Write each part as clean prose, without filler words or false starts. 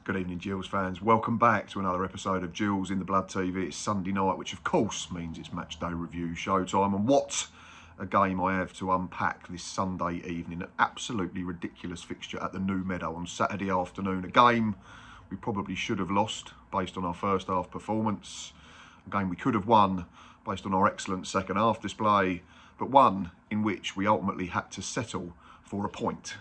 Good evening, Gills fans. Welcome back to another episode of Gills in the Blood TV. It's Sunday night, which of course means it's match day review showtime. And what a game I have to unpack this Sunday evening. An absolutely ridiculous fixture at the New Meadow on Saturday afternoon. A game we probably should have lost based on our first half performance. A game we could have won based on our excellent second half display. But one in which we ultimately had to settle for a point.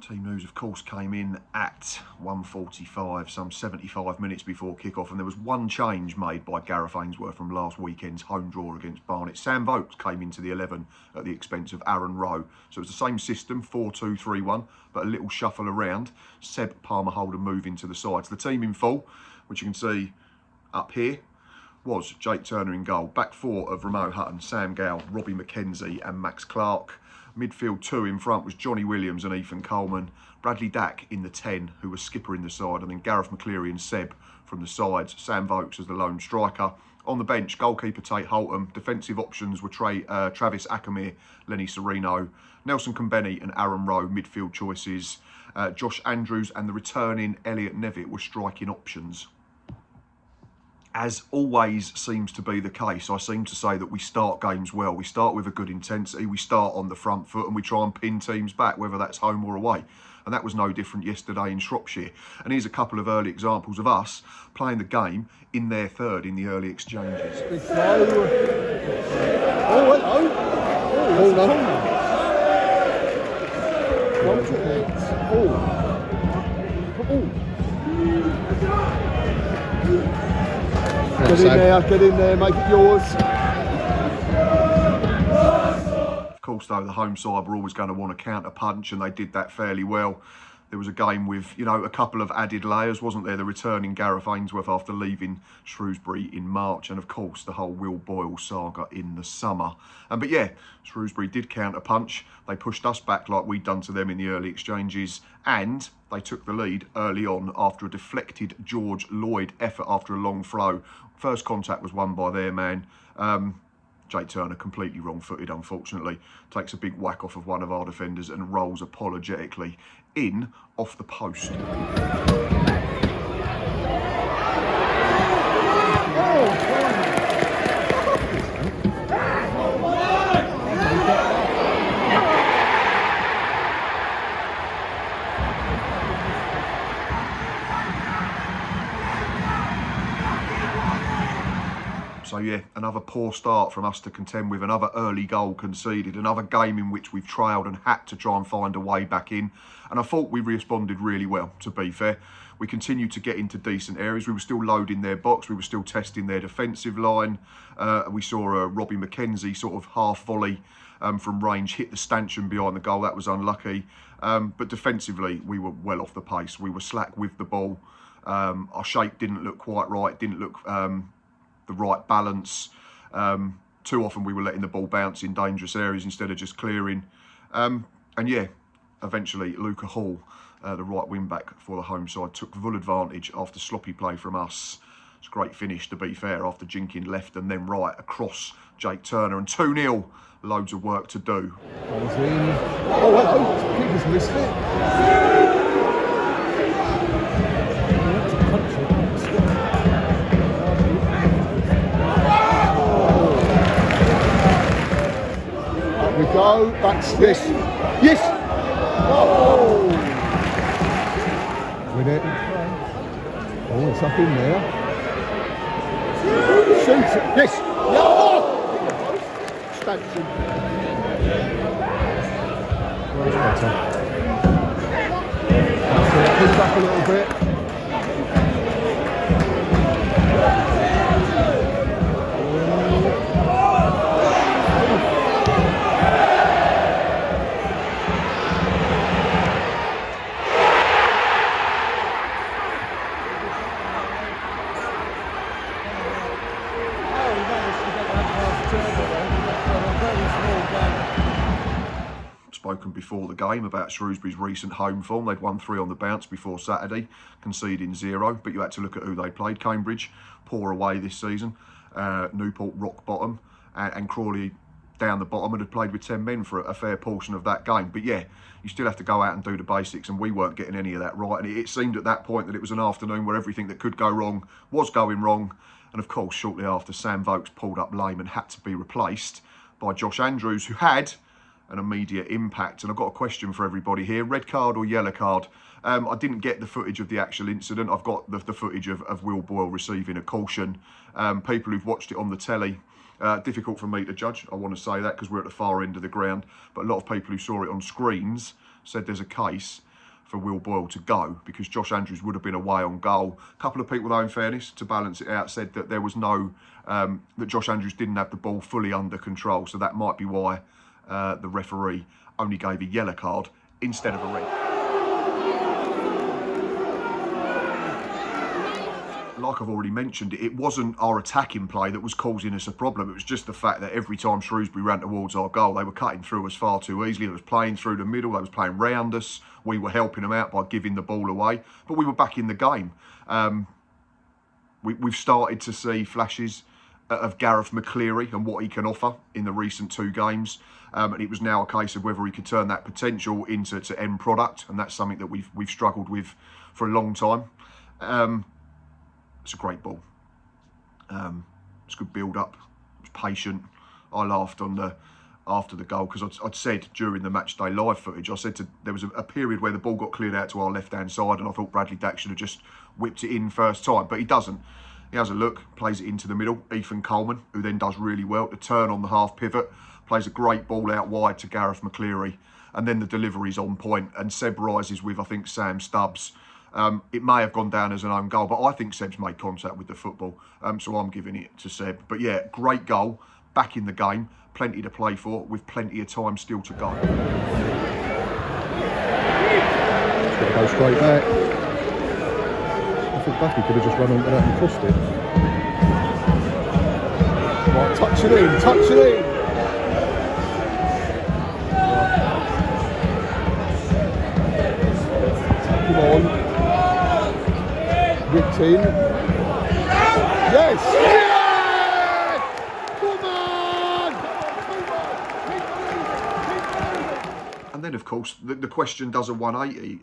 Team news, of course, came in at 1:45, some 75 minutes before kick-off, and there was one change made by Gareth Ainsworth from last weekend's home draw against Barnet. Sam Vokes came into the 11 at the expense of Aaron Rowe. So it was the same system, 4-2-3-1, but a little shuffle around. Seb Palmer-Holden moving to the sides. The team in full, which you can see up here, was Jake Turner in goal. Back four of Ramo Hutton, Sam Gow, Robbie McKenzie and Max Clark. Midfield two in front was Johnny Williams and Ethan Coleman. Bradley Dack in the 10, who was skipper in the side, and then Gareth McCleary and Seb from the sides. Sam Vokes as the lone striker. On the bench, goalkeeper Tate Holtham. Defensive options were Travis Akamir, Lenny Serino, Nelson Kambeni and Aaron Rowe. Midfield choices, Josh Andrews and the returning Elliot Nevitt were striking options. As always seems to be the case, I seem to say that we start games well. We start with a good intensity, we start on the front foot and we try and pin teams back, whether that's home or away. And that was no different yesterday in Shropshire. And here's a couple of early examples of us playing the game in their third in the early exchanges. Oh, hello. Oh, Get in there, make it yours. Of course, though, the home side were always going to want to counter punch, and they did that fairly well. There was a game with, a couple of added layers, wasn't there? The returning Gareth Ainsworth after leaving Shrewsbury in March, and of course the whole Will Boyle saga in the summer. But yeah, Shrewsbury did counter punch. They pushed us back like we'd done to them in the early exchanges, and they took the lead early on after a deflected George Lloyd effort after a long throw. First contact was won by their man. Jake Turner, completely wrong-footed, unfortunately, takes a big whack off of one of our defenders and rolls apologetically in off the post. So yeah, another poor start from us to contend with, another early goal conceded, another game in which we've trailed and had to try and find a way back in. And I thought we responded really well, to be fair. We continued to get into decent areas. We were still loading their box. We were still testing their defensive line. We saw Robbie McKenzie sort of half volley from range, hit the stanchion behind the goal. That was unlucky. But defensively, we were well off the pace. We were slack with the ball. Our shape didn't look quite right, didn't look the right balance. Too often we were letting the ball bounce in dangerous areas instead of just clearing. And yeah, eventually Luca Hall, the right wing back for the home side, took full advantage after sloppy play from us. It's a great finish, to be fair, after jinking left and then right across Jake Turner, and 2-0, loads of work to do. Oh, hello, keeper's missed it. We go, that's this. Yes! Oh! Win it. Oh, it's up in there. Shoot it. Yes! Oh! Stanchion. Well, that's better. That's it. Push back a little bit. Spoken before the game about Shrewsbury's recent home form. They'd won 3 on the bounce before Saturday, conceding 0, but you had to look at who they played. Cambridge, poor away this season. Newport, rock bottom, and Crawley down the bottom and had played with 10 men for a fair portion of that game. But yeah, you still have to go out and do the basics, and we weren't getting any of that right. And it seemed at that point that it was an afternoon where everything that could go wrong was going wrong. And of course, shortly after, Sam Vokes pulled up lame and had to be replaced by Josh Andrews, who had an immediate impact. And I've got a question for everybody here: red card or yellow card? I didn't get the footage of the actual incident. I've got the footage of Will Boyle receiving a caution. People who've watched it on the telly, difficult for me to judge, I want to say that, because we're at the far end of the ground. But a lot of people who saw it on screens said there's a case for Will Boyle to go, because Josh Andrews would have been away on goal. A couple of people, though, in fairness, to balance it out, said that there was no, that Josh Andrews didn't have the ball fully under control. So that might be why the referee only gave a yellow card instead of a red. Like I've already mentioned, it wasn't our attacking play that was causing us a problem. It was just the fact that every time Shrewsbury ran towards our goal, they were cutting through us far too easily. They was playing through the middle, they was playing round us. We were helping them out by giving the ball away, but we were back in the game. We've started to see flashes of Gareth McCleary and what he can offer in the recent 2 games. And it was now a case of whether he could turn that potential into end product, and that's something that we've struggled with for a long time. It's a great ball. It's a good build-up. It's patient. I laughed after the goal, because I'd said during the match day live footage, I said there was a period where the ball got cleared out to our left-hand side, and I thought Bradley Dack should have just whipped it in first time, but he doesn't. He has a look, plays it into the middle. Ethan Coleman, who then does really well to turn on the half pivot, plays a great ball out wide to Gareth McCleary, and then the delivery's on point, and Seb rises with, I think, Sam Stubbs. It may have gone down as an own goal, but I think Seb's made contact with the football, so I'm giving it to Seb. But yeah, great goal, back in the game, plenty to play for, with plenty of time still to go. It's got to go straight back. I think Bucky could have just run onto that and crossed it. Right, touch it in, touch it in. Come on. Whipped in. Yes! Yes! Come on! And then, of course, the question does a 180.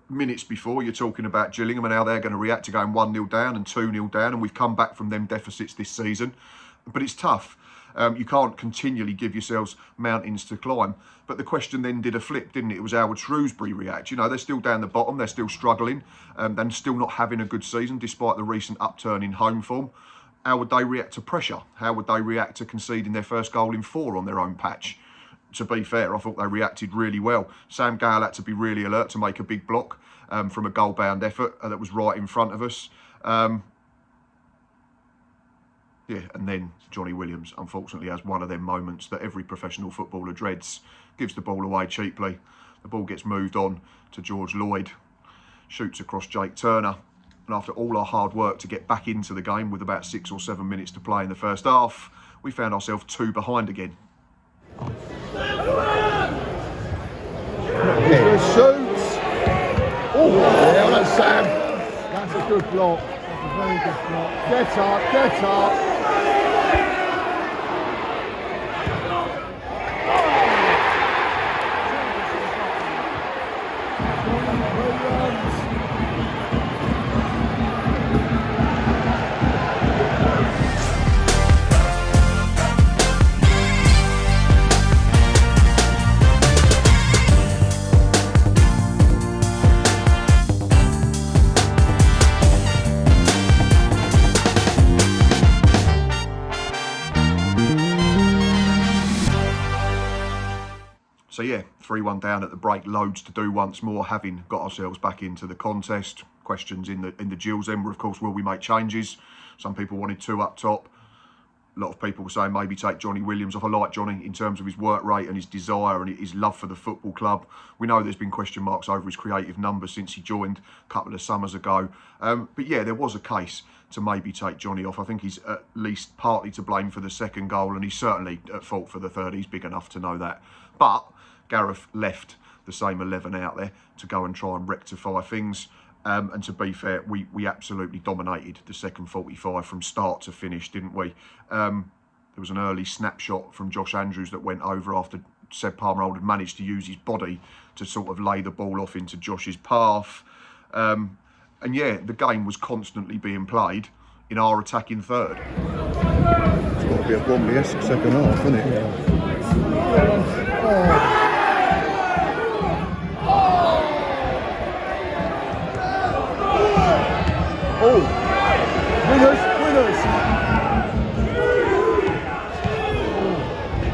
Minutes before, you're talking about Gillingham and how they're going to react to going 1-0 down and 2-0 down, and we've come back from them deficits this season. But it's tough. You can't continually give yourselves mountains to climb. But the question then did a flip, didn't it? It was how would Shrewsbury react? You know, they're still down the bottom, they're still struggling, and still not having a good season despite the recent upturn in home form. How would they react to pressure? How would they react to conceding their first goal in 4 on their own patch? To be fair, I thought they reacted really well. Sam Gale had to be really alert to make a big block from a goal-bound effort that was right in front of us. Yeah, and then Johnny Williams, unfortunately, has one of them moments that every professional footballer dreads. Gives the ball away cheaply. The ball gets moved on to George Lloyd. Shoots across Jake Turner. And after all our hard work to get back into the game with about 6 or 7 minutes to play in the first half, we found ourselves 2 behind again. Yeah. Shoots! Oh, well done, Sam. That's a good block. That's a very good block. Get up, get up. So yeah, 3-1 down at the break, loads to do once more, having got ourselves back into the contest. Questions in the Gills end were, of course, will we make changes? Some people wanted 2 up top. A lot of people were saying maybe take Johnny Williams off. I like Johnny in terms of his work rate and his desire and his love for the football club. We know there's been question marks over his creative numbers since he joined a couple of summers ago. But yeah, there was a case to maybe take Johnny off. I think he's at least partly to blame for the second goal, and he's certainly at fault for the third. He's big enough to know that. But Gareth left the same 11 out there to go and try and rectify things. And to be fair, we absolutely dominated the second 45 from start to finish, didn't we? There was an early snapshot from Josh Andrews that went over after Seb Palmer had managed to use his body to sort of lay the ball off into Josh's path. And yeah, the game was constantly being played in our attacking third. It's got to be a Bromley-esque second half, isn't it? Oh, winners.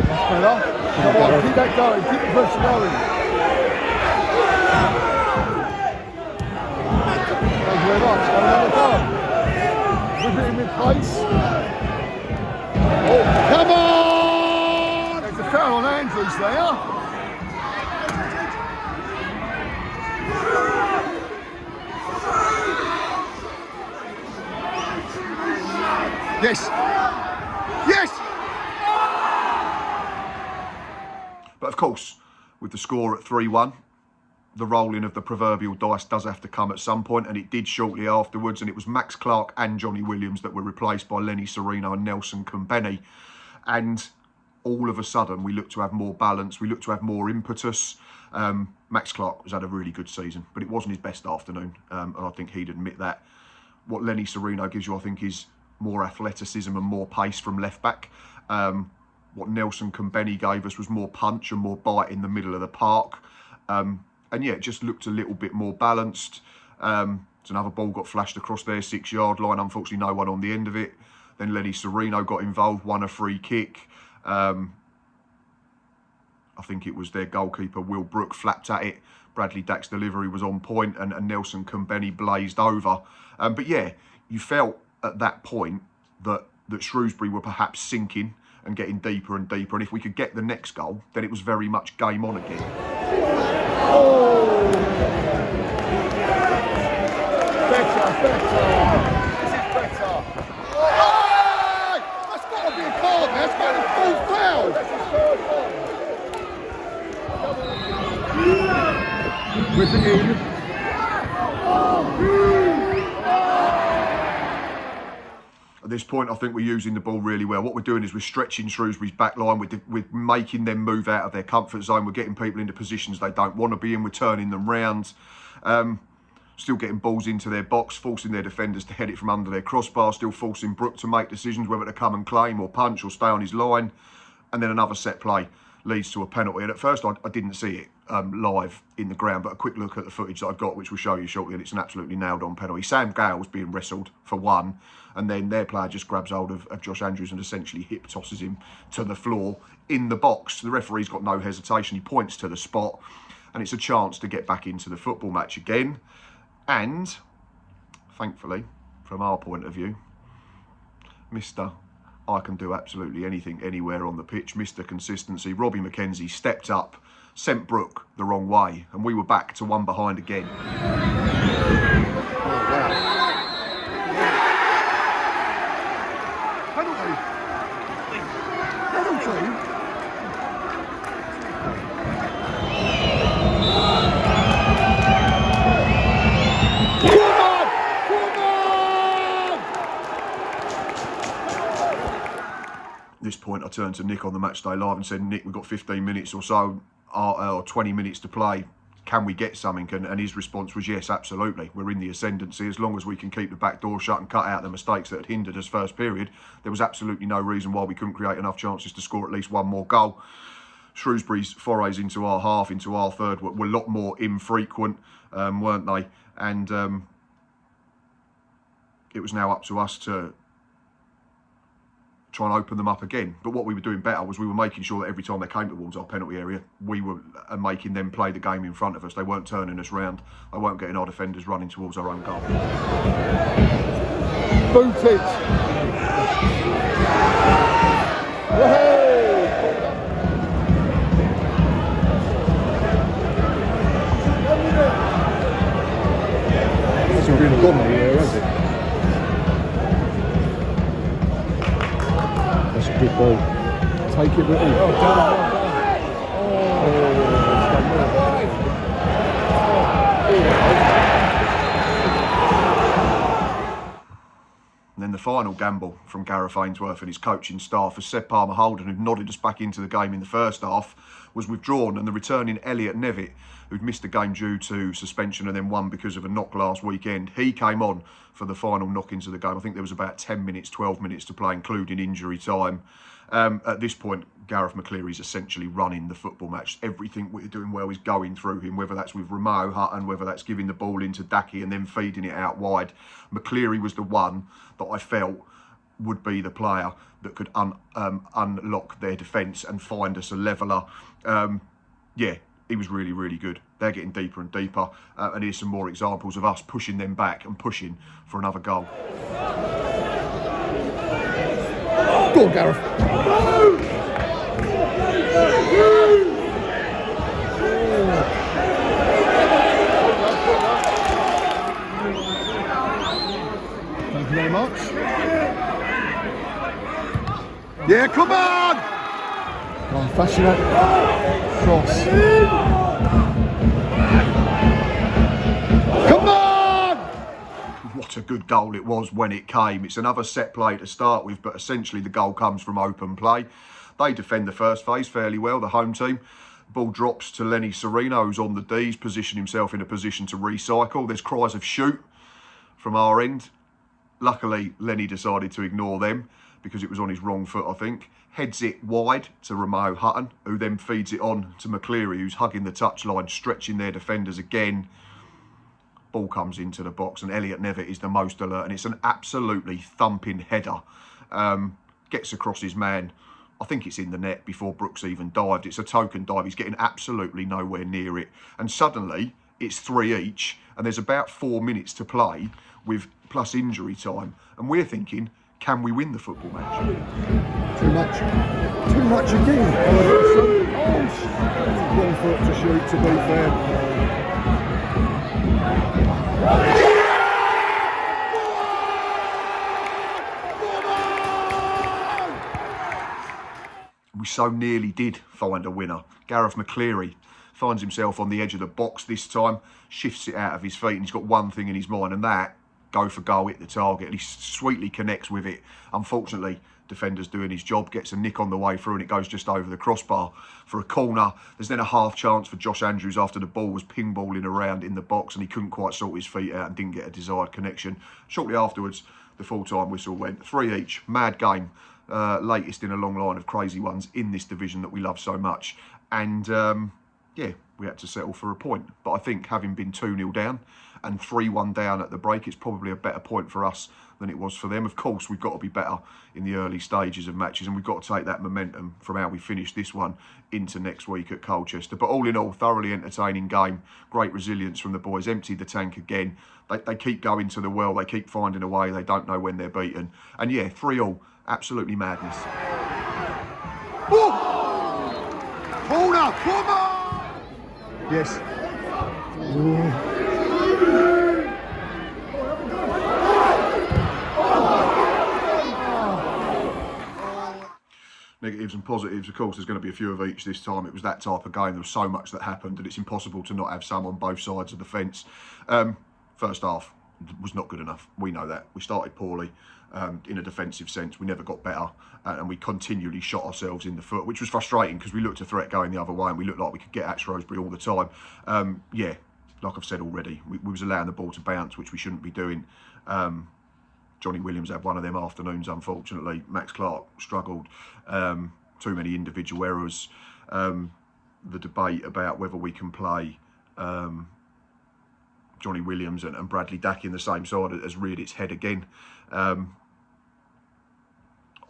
That's better. Come on, keep that going, keep the pressure going. Thank you very much. Another goal. Whip it in mid-place. Oh, come on! There's a foul on Andrews there. Yes! Yes! But of course, with the score at 3-1, the rolling of the proverbial dice does have to come at some point, and it did shortly afterwards, and it was Max Clark and Johnny Williams that were replaced by Lenny Serino and Nelson Kumbenny. And all of a sudden, we looked to have more balance, we looked to have more impetus. Max Clark has had a really good season, but it wasn't his best afternoon, and I think he'd admit that. What Lenny Serino gives you, I think, is more athleticism and more pace from left back. What Nelson Kumbenny gave us was more punch and more bite in the middle of the park. And yeah, it just looked a little bit more balanced. So another ball got flashed across their 6-yard line. Unfortunately, no one on the end of it. Then Lenny Serino got involved, won a free kick. I think it was their goalkeeper, Will Brook, flapped at it. Bradley Dack's delivery was on point, and Nelson Kumbenny blazed over. But yeah, you felt at that point that Shrewsbury were perhaps sinking and getting deeper and deeper, and if we could get the next goal, then it was very much game on again. Oh! Better. This is better. Oh! That's got to be a card, man. That's got to be full foul. That's his third foul. Whip it in. At this point, I think we're using the ball really well. What we're doing is we're stretching Shrewsbury's back line. We're making them move out of their comfort zone. We're getting people into positions they don't want to be in. We're turning them round. Still getting balls into their box, forcing their defenders to head it from under their crossbar. Still forcing Brook to make decisions whether to come and claim or punch or stay on his line. And then another set play leads to a penalty. And at first, I didn't see it live in the ground, but a quick look at the footage that I've got, which we'll show you shortly, and it's an absolutely nailed-on penalty. Sam Gale was being wrestled for one, and then their player just grabs hold of Josh Andrews and essentially hip tosses him to the floor in the box. The referee's got no hesitation. He points to the spot, and it's a chance to get back into the football match again. And, thankfully, from our point of view, Mr. I can do absolutely anything, anywhere on the pitch, Mr. Consistency, Robbie McKenzie stepped up, sent Brook the wrong way, and we were back to one behind again. At this point, I turned to Nick on the Matchday Live and said, Nick, we've got 15 minutes or so, or 20 minutes to play. Can we get something? And his response was, yes, absolutely. We're in the ascendancy. As long as we can keep the back door shut and cut out the mistakes that had hindered us first period, there was absolutely no reason why we couldn't create enough chances to score at least one more goal. Shrewsbury's forays into our half, into our third, were a lot more infrequent, weren't they? And it was now up to us to try and open them up again. But what we were doing better was we were making sure that every time they came towards our penalty area, we were making them play the game in front of us. They weren't turning us round. They weren't getting our defenders running towards our own goal. Boot it. It's not really gone anywhere, has it? That's a good ball. Take it with you. And then the final gamble from Gareth Ainsworth and his coaching staff, as Seb Palmer-Holden, who nodded us back into the game in the first half, was withdrawn, and the returning Elliot Nevitt, who'd missed the game due to suspension and then won because of a knock last weekend, he came on for the final knock-ins of the game. I think there was about 10 minutes, 12 minutes to play, including injury time. At this point, Gareth McCleary's essentially running the football match. Everything we're doing well is going through him, whether that's with Ramo, Hutton, whether that's giving the ball into Daki and then feeding it out wide. McCleary was the one that I felt would be the player that could unlock their defence and find us a leveller. Yeah, he was really, really good. They're getting deeper and deeper, and here's some more examples of us pushing them back and pushing for another goal. Go on, Gareth. Thank you very much. Yeah, come on! Come on, fashion it. Cross. Come on! What a good goal it was when it came. It's another set play to start with, but essentially the goal comes from open play. They defend the first phase fairly well, the home team. Ball drops to Lenny Sereno, who's on the D's, position himself in a position to recycle. There's cries of shoot from our end. Luckily, Lenny decided to ignore them because it was on his wrong foot, I think. Heads it wide to Ramo Hutton, who then feeds it on to McCleary, who's hugging the touchline, stretching their defenders again. Ball comes into the box, and Elliot Nevitt is the most alert, and it's an absolutely thumping header. Gets across his man. I think it's in the net before Brooks even dived. It's a token dive. He's getting absolutely nowhere near it. And suddenly, it's 3 each, and there's about 4 minutes to play with plus injury time. And we're thinking, can we win the football match? Too much. Too much again. Oh, wrong foot to shoot, to be fair. We so nearly did find a winner. Gareth McCleary finds himself on the edge of the box this time, shifts it out of his feet, and he's got one thing in his mind, and that, go for goal, hit the target, and he sweetly connects with it. Unfortunately, defender's doing his job, gets a nick on the way through, and it goes just over the crossbar for a corner. There's then a half chance for Josh Andrews after the ball was ping-balling around in the box, and he couldn't quite sort his feet out and didn't get a desired connection. Shortly afterwards, the full-time whistle went. 3 each, mad game. Latest in a long line of crazy ones in this division that we love so much. And yeah, we had to settle for a point. But I think having been 2-0 down and 3-1 down at the break, it's probably a better point for us than it was for them. Of course, we've got to be better in the early stages of matches, and we've got to take that momentum from how we finished this one into next week at Colchester. But all in all, thoroughly entertaining game. Great resilience from the boys. Emptied the tank again. They keep going to the well. They keep finding a way. They don't know when they're beaten. And yeah, 3-3. Absolutely madness. Oh! Corner, come on! Yes. Negatives and positives, of course, there's going to be a few of each this time. It was that type of game. There was so much that happened that it's impossible to not have some on both sides of the fence. First half was not good enough. We know that. We started poorly. In a defensive sense, we never got better, and we continually shot ourselves in the foot, which was frustrating because we looked a threat going the other way and we looked like we could get at Shrewsbury all the time. Yeah, like I've said already, we was allowing the ball to bounce, which we shouldn't be doing. Johnny Williams had one of them afternoons, unfortunately. Max Clark struggled. Too many individual errors. The debate about whether we can play Johnny Williams and Bradley Dack in the same side has reared its head again.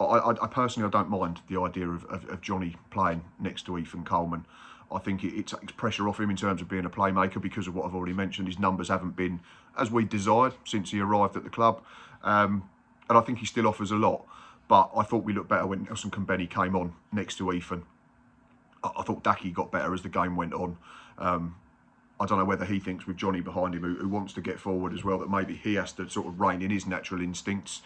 I personally, I don't mind the idea of Johnny playing next to Ethan Coleman. I think it takes pressure off him in terms of being a playmaker because of what I've already mentioned. His numbers haven't been as we desired since he arrived at the club. And I think he still offers a lot. But I thought we looked better when Nelson Kambeni came on next to Ethan. I thought Daki got better as the game went on. I don't know whether he thinks with Johnny behind him, who wants to get forward as well, that maybe he has to sort of rein in his natural instincts.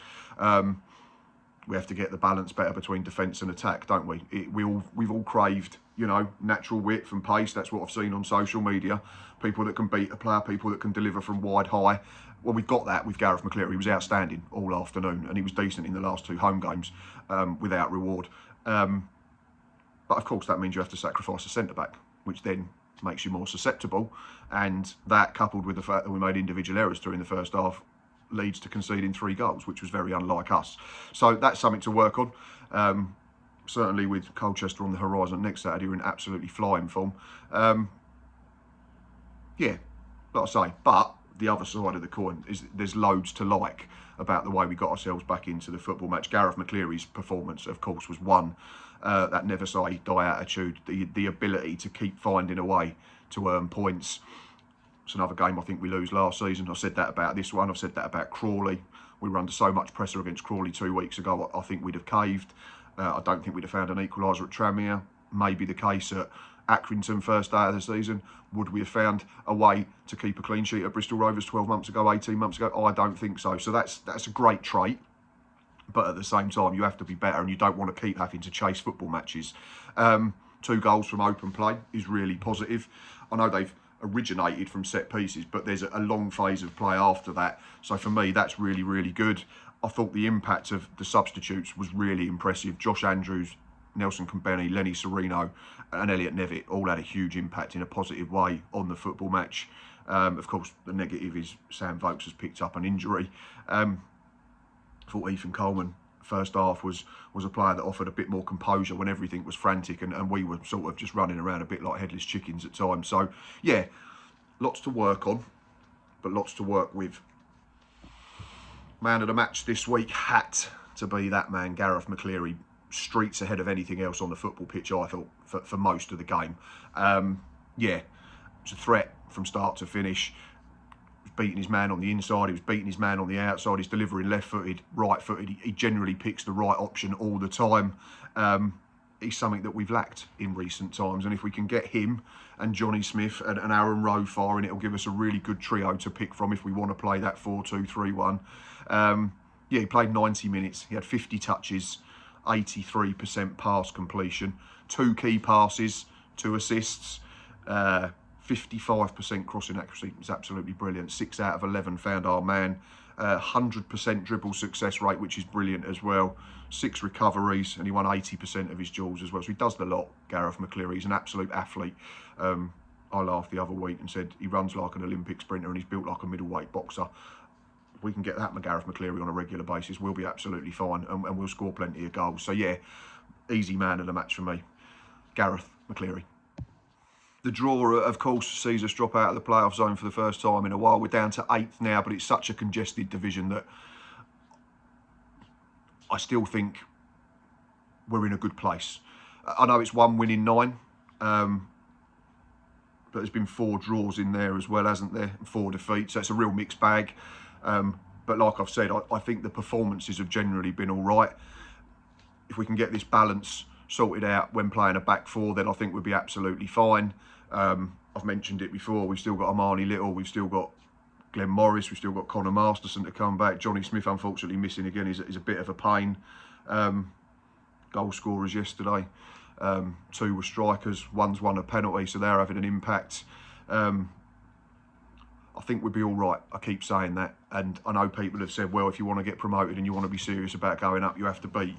We have to get the balance better between defence and attack, don't we? We've all craved you know, natural width and pace. That's what I've seen on social media. People that can beat a player, people that can deliver from wide high. Well, we've got that with Gareth McCleary. He was outstanding all afternoon, and he was decent in the last 2 home games without reward. But of course, that means you have to sacrifice a centre-back, which then makes you more susceptible. And that, coupled with the fact that we made individual errors during the first half, leads to conceding 3 goals, which was very unlike us. So that's something to work on. Certainly with Colchester on the horizon next Saturday, we're in absolutely flying form. Yeah, like I say, but the other side of the coin is there's loads to like about the way we got ourselves back into the football match. Gareth McCleary's performance, of course, was one. That never say die attitude, the ability to keep finding a way to earn points. It's another game I think we lose last season. I've said that about this one. I've said that about Crawley. We were under so much pressure against Crawley 2 weeks ago. I think we'd have caved. I don't think we'd have found an equaliser at Tranmere. Maybe the case at Accrington first day of the season. Would we have found a way to keep a clean sheet at Bristol Rovers 12 months ago, 18 months ago? I don't think so. So that's a great trait. But at the same time, you have to be better, and you don't want to keep having to chase football matches. 2 goals from open play is really positive. I know they've originated from set pieces, but there's a long phase of play after that. So for me, that's really, really good. I thought the impact of the substitutes was really impressive. Josh Andrews, Nelson Kambeni, Lenny Serino and Elliot Nevitt all had a huge impact in a positive way on the football match. Of course, the negative is Sam Vokes has picked up an injury. I thought Ethan Coleman, first half, was a player that offered a bit more composure when everything was frantic and we were sort of just running around a bit like headless chickens at times. So, yeah, lots to work on, but lots to work with. Man of the match this week had to be that man, Gareth McCleary. Streets ahead of anything else on the football pitch, I thought, for most of the game. Yeah, it was a threat from start to finish. He was beating his man on the inside, he was beating his man on the outside, he's delivering left-footed, right-footed. He generally picks the right option all the time. He's something that we've lacked in recent times, and if we can get him and Johnny Smith and Aaron Rowe firing, it'll give us a really good trio to pick from if we want to play that 4-2-3-1. Yeah, he played 90 minutes, he had 50 touches, 83% pass completion, 2 key passes, 2 assists, 55% crossing accuracy. It's absolutely brilliant. 6 out of 11 found our man. 100% dribble success rate, which is brilliant as well. 6 recoveries, and he won 80% of his duels as well. So he does the lot, Gareth McCleary. He's an absolute athlete. I laughed the other week and said he runs like an Olympic sprinter and he's built like a middleweight boxer. If we can get that Gareth McCleary on a regular basis, we'll be absolutely fine, and we'll score plenty of goals. So yeah, easy man of the match for me, Gareth McCleary. The draw, of course, sees us drop out of the playoff zone for the first time in a while. We're down to 8th now, but it's such a congested division that I still think we're in a good place. I know it's 1 win in 9, but there's been 4 draws in there as well, hasn't there? 4 defeats, so it's a real mixed bag. But like I've said, I think the performances have generally been all right. If we can get this balance sorted out when playing a back 4, then I think we'll be absolutely fine. I've mentioned it before, we've still got Armani Little, we've still got Glenn Morris, we've still got Connor Masterson to come back. Johnny Smith, unfortunately, missing again is a bit of a pain. Goal scorers yesterday, 2 were strikers, one's won a penalty, so they're having an impact. I think we'll be all right. I keep saying that, and I know people have said, well, if you want to get promoted and you want to be serious about going up, you have to beat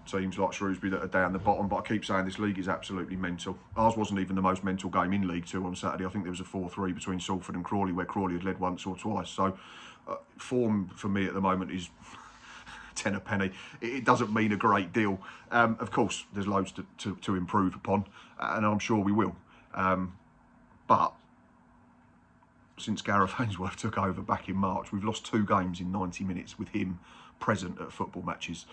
teams like Shrewsbury that are down the bottom. But I keep saying this league is absolutely mental. Ours wasn't even the most mental game in League 2 on Saturday. I think there was a 4-3 between Salford and Crawley, where Crawley had led once or twice. So form for me at the moment is 10 a penny. It doesn't mean a great deal. Of course, there's loads to improve upon, and I'm sure we will. But since Gareth Ainsworth took over back in March, we've lost 2 games in 90 minutes with him present at football matches.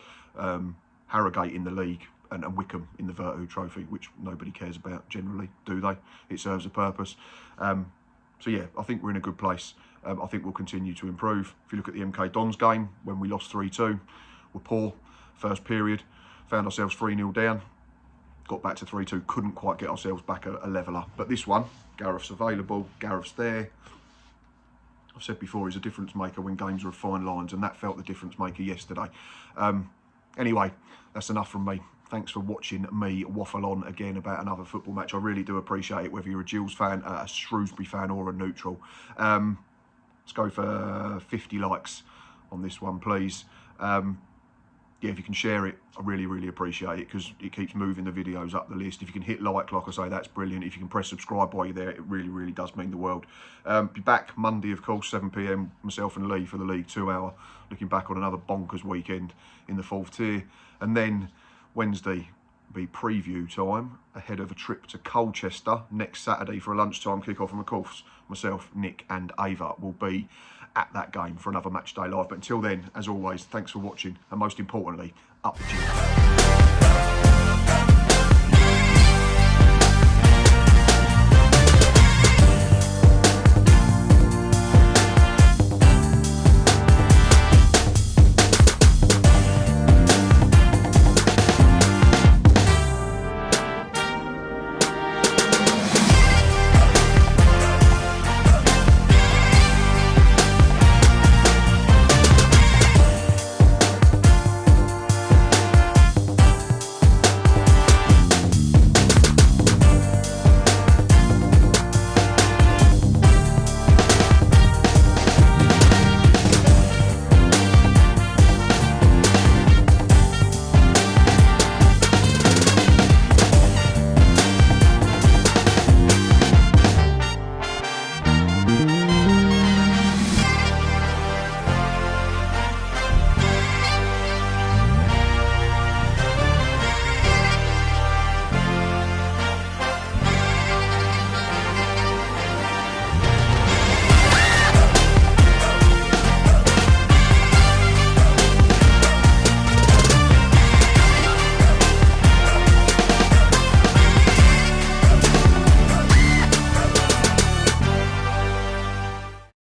Harrogate in the league and Wickham in the Virtu Trophy, which nobody cares about generally, do they? It serves a purpose. So yeah, I think we're in a good place. I think we'll continue to improve. If you look at the MK Dons game, when we lost 3-2, we're poor. First period, found ourselves 3-0 down. Got back to 3-2, couldn't quite get ourselves back a leveller. But this one, Gareth's available, Gareth's there. I've said before, he's a difference maker when games are of fine lines, and that felt the difference maker yesterday. Anyway, that's enough from me. thanks for watching me waffle on again about another football match. I really do appreciate it, whether you're a Gills fan, a Shrewsbury fan or a neutral. Let's go for 50 likes on this one, please. Yeah, if you can share it, I really, really appreciate it, because it keeps moving the videos up the list. If you can hit like I say, that's brilliant. If you can press subscribe while you're there, it really, really does mean the world. Be back Monday, of course, 7 PM, myself and Lee for the League 2 hour, looking back on another bonkers weekend in the 4th tier. And then Wednesday be preview time ahead of a trip to Colchester next Saturday for a lunchtime kick-off. And of course, myself, Nick and Ava will be at that game for another Match Day Live. But until then, as always, thanks for watching, and most importantly, up the Gills.